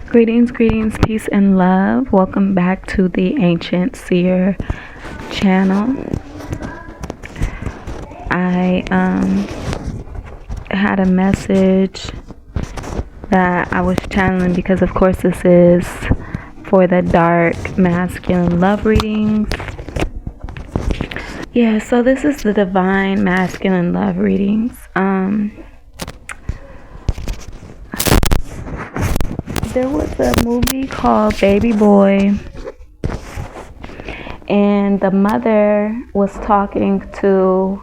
Greetings, greetings, peace, and love. Welcome back to the Ancient Seer channel. I had a message that I was channeling because, of course, this is for the dark masculine love readings. Yeah, so this is the divine masculine love readings. There was a movie called Baby Boy, and the mother was talking to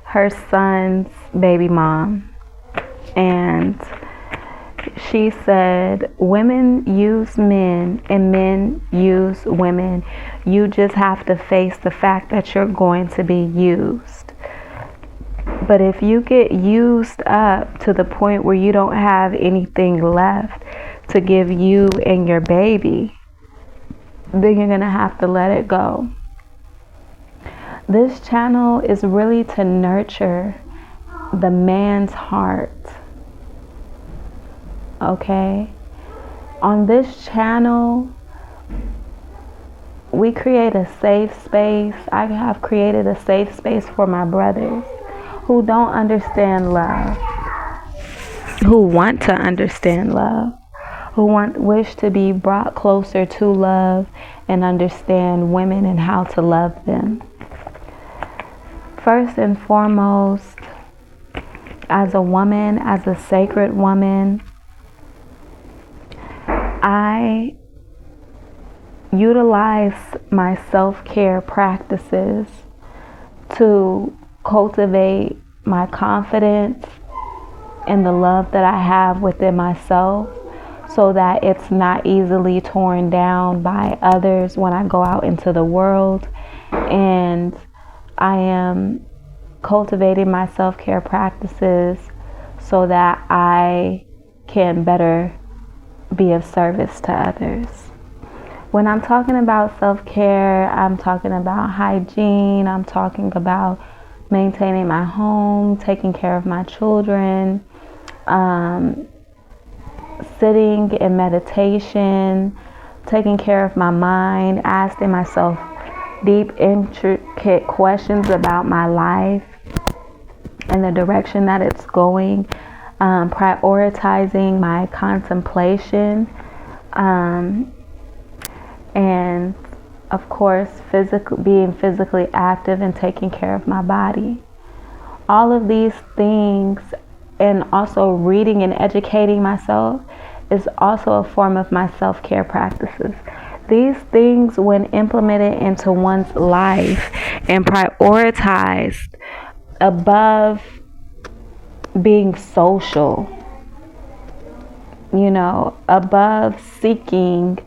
her son's baby mom, and she said, women use men and men use women. You just have to face the fact that you're going to be used. But if you get used up to the point where you don't have anything left to give you and your baby, then you're going to have to let it go. This channel is really to nurture the man's heart. Okay? On this channel, we create a safe space. I have created a safe space for my brothers who don't understand love, who want to understand love, who wish to be brought closer to love and understand women and how to love them. First and foremost, as a woman, as a sacred woman, I utilize my self-care practices to cultivate my confidence and the love that I have within myself, so that it's not easily torn down by others when I go out into the world. And I am cultivating my self-care practices so that I can better be of service to others. When I'm talking about self-care, I'm talking about hygiene, I'm talking about maintaining my home, taking care of my children, sitting in meditation, taking care of my mind, asking myself deep, intricate questions about my life and the direction that it's going, prioritizing my contemplation, and of course being physically active and taking care of my body. All of these things, and also reading and educating myself, is also a form of my self-care practices. These things, when implemented into one's life and prioritized above being social, above seeking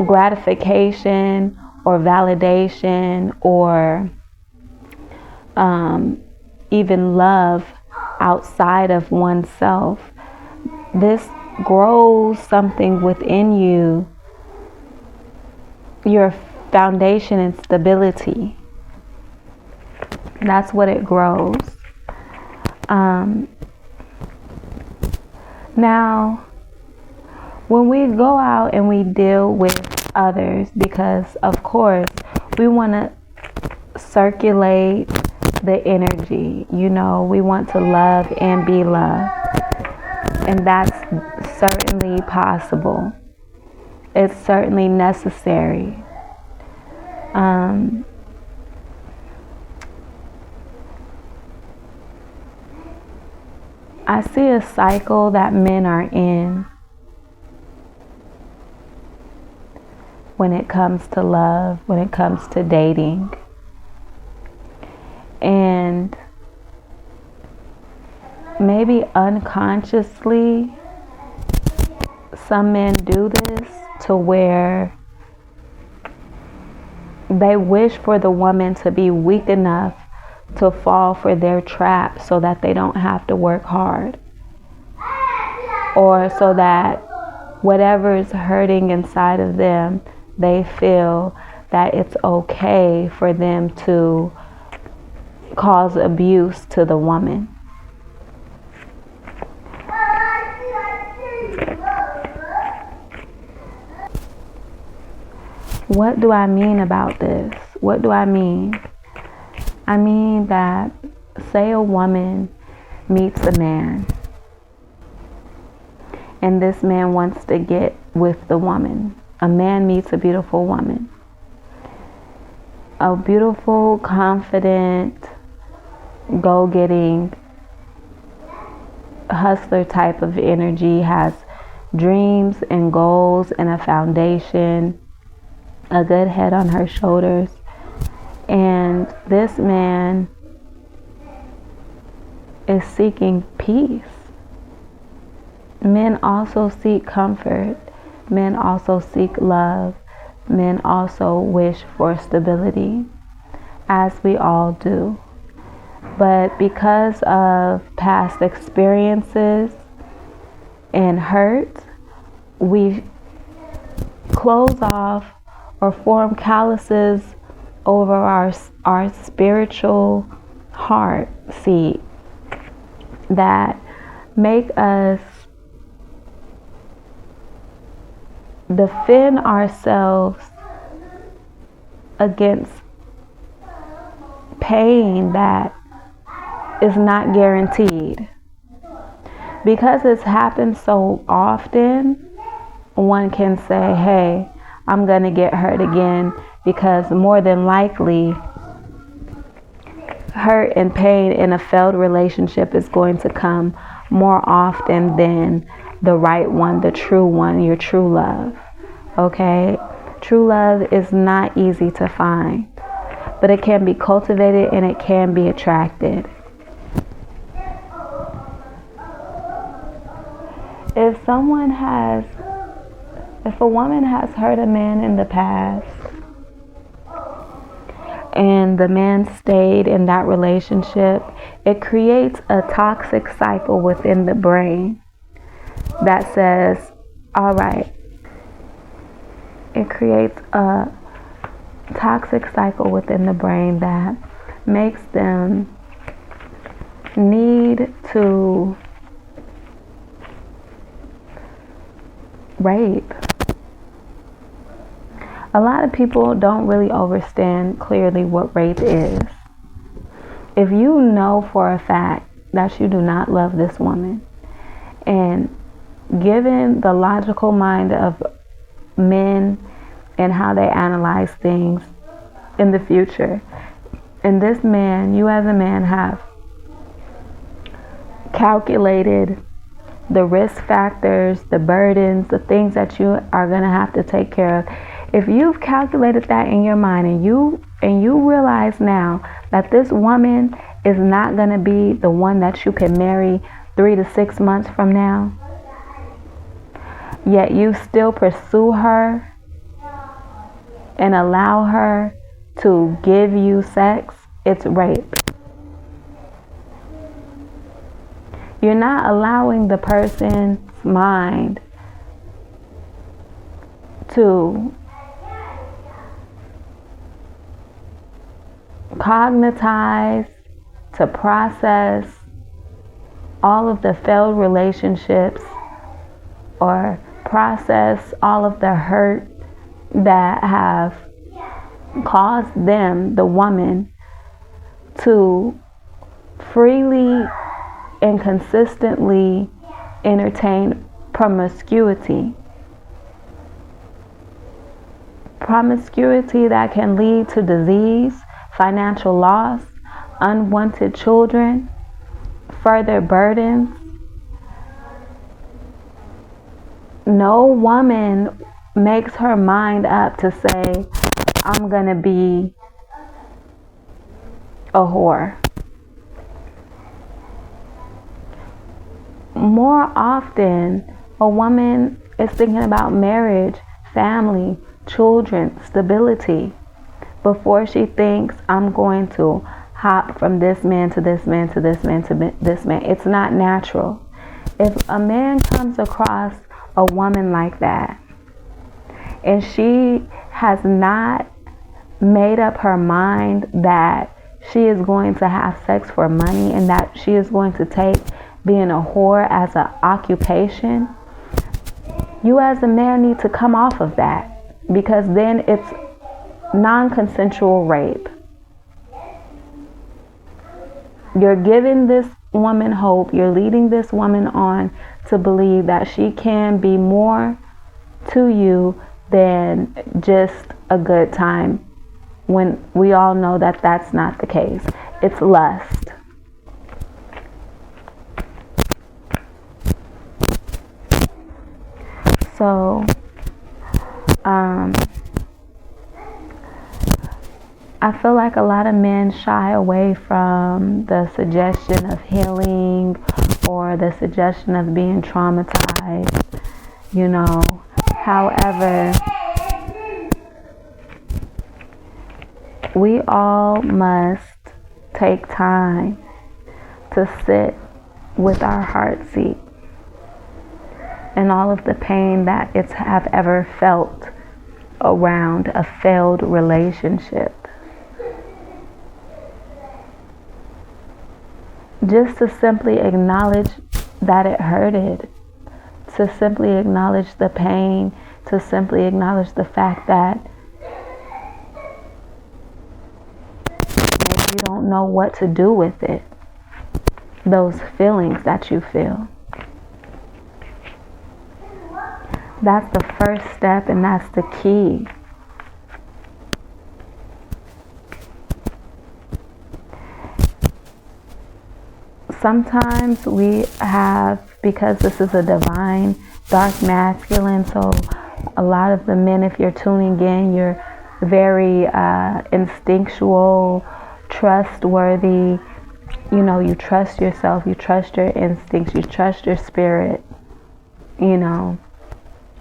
gratification or validation or even love outside of oneself, this grows something within you, your foundation and stability. That's what it grows. Now, when we go out and we deal with others, because of course we want to circulate the energy, we want to love and be loved, and that's certainly possible. It's certainly necessary. I see a cycle that men are in when it comes to love, when it comes to dating. And maybe unconsciously, some men do this to where they wish for the woman to be weak enough to fall for their trap so that they don't have to work hard, or so that whatever is hurting inside of them, they feel that it's okay for them to cause abuse to the woman. what do I mean about this? What do I mean? I mean that, say a woman meets a man, and this man wants to get with the woman. A man meets a beautiful woman. A beautiful, confident, go-getting, hustler type of energy, has dreams and goals and a foundation, a good head on her shoulders. And this man is seeking peace. Men also seek comfort. Men also seek love. Men also wish for stability, as we all do. But because of past experiences and hurt, we close off or form calluses over our spiritual heart seat that make us defend ourselves against pain that is not guaranteed. Because it's happened so often, one can say, hey, I'm going to get hurt again, because more than likely hurt and pain in a failed relationship is going to come more often than the right one, the true one, your true love. Okay? True love is not easy to find, but it can be cultivated and it can be attracted. If a woman has hurt a man in the past, and the man stayed in that relationship, it creates a toxic cycle within the brain that says, all right, it creates a toxic cycle within the brain that makes them need to rape. A lot of people don't really understand clearly what rape is. If you know for a fact that you do not love this woman, and given the logical mind of men and how they analyze things in the future, and this man, you as a man have calculated the risk factors, the burdens, the things that you are going to have to take care of. If you've calculated that in your mind, and you realize now that this woman is not going to be the one that you can marry 3 to 6 months from now, yet you still pursue her and allow her to give you sex, it's rape. You're not allowing the person's mind to cognitize, to process all of the failed relationships, or process all of the hurt that have caused them, the woman, to freely and consistently entertain promiscuity. Promiscuity that can lead to disease, financial loss, unwanted children, further burdens. No woman makes her mind up to say, I'm going to be a whore. More often, a woman is thinking about marriage, family, children, stability, before she thinks, I'm going to hop from this man to this man to this man to this man. It's not natural. If a man comes across a woman like that, and she has not made up her mind that she is going to have sex for money, and that she is going to take being a whore as an occupation, you as a man need to come off of that, because then it's non-consensual rape. You're giving this woman hope. You're leading this woman on to believe that she can be more to you than just a good time, when we all know that that's not the case. It's lust. So, I feel like a lot of men shy away from the suggestion of healing or the suggestion of being traumatized, you know. However, we all must take time to sit with our heart seat and all of the pain that it's have ever felt around a failed relationship. Just to simply acknowledge that it hurted, to simply acknowledge the pain, to simply acknowledge the fact that maybe you don't know what to do with it, those feelings that you feel. That's the first step, and that's the key. Sometimes we have, because this is a divine dark masculine, so a lot of the men, if you're tuning in, you're very instinctual, trustworthy. You know, you trust yourself, you trust your instincts, you trust your spirit. You know,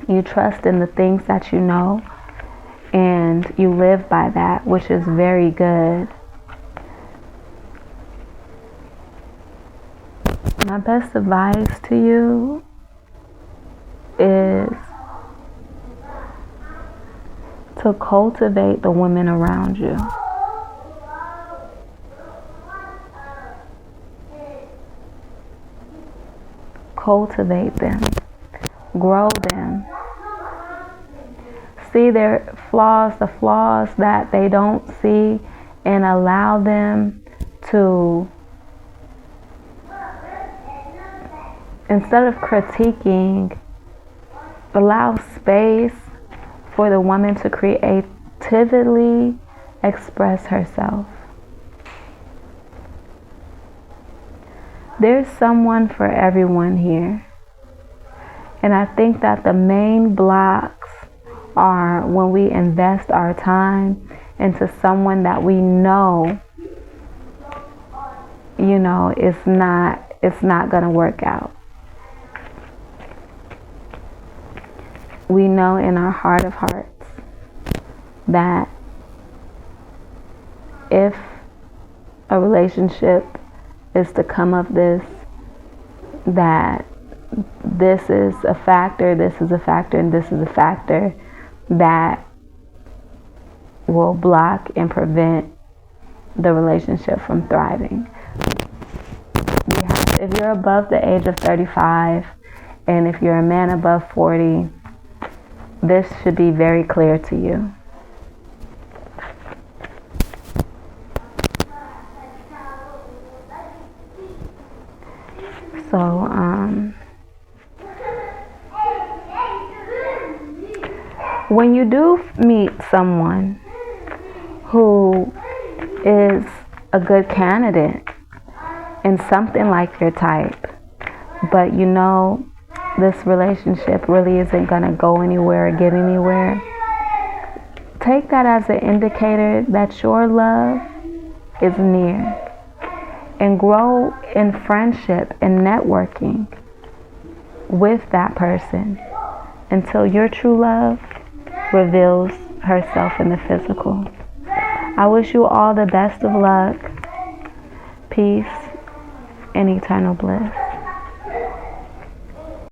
you trust in the things that you know, and you live by that, which is very good. My best advice to you is to cultivate the women around you. Cultivate them. Grow them. See their flaws, the flaws that they don't see, and allow them to, instead of critiquing, allow space for the woman to creatively express herself. There's someone for everyone here. And I think that the main blocks are when we invest our time into someone that we know, you know, it's not going to work out. We know in our heart of hearts that if a relationship is to come of this, that this is a factor, this is a factor, and this is a factor that will block and prevent the relationship from thriving. If you're above the age of 35, and if you're a man above 40, this should be very clear to you. So, when you do meet someone who is a good candidate and something like your type, but you know this relationship really isn't going to go anywhere or get anywhere, take that as an indicator that your love is near, and grow in friendship and networking with that person until your true love reveals herself in the physical. I wish you all the best of luck, peace, and eternal bliss.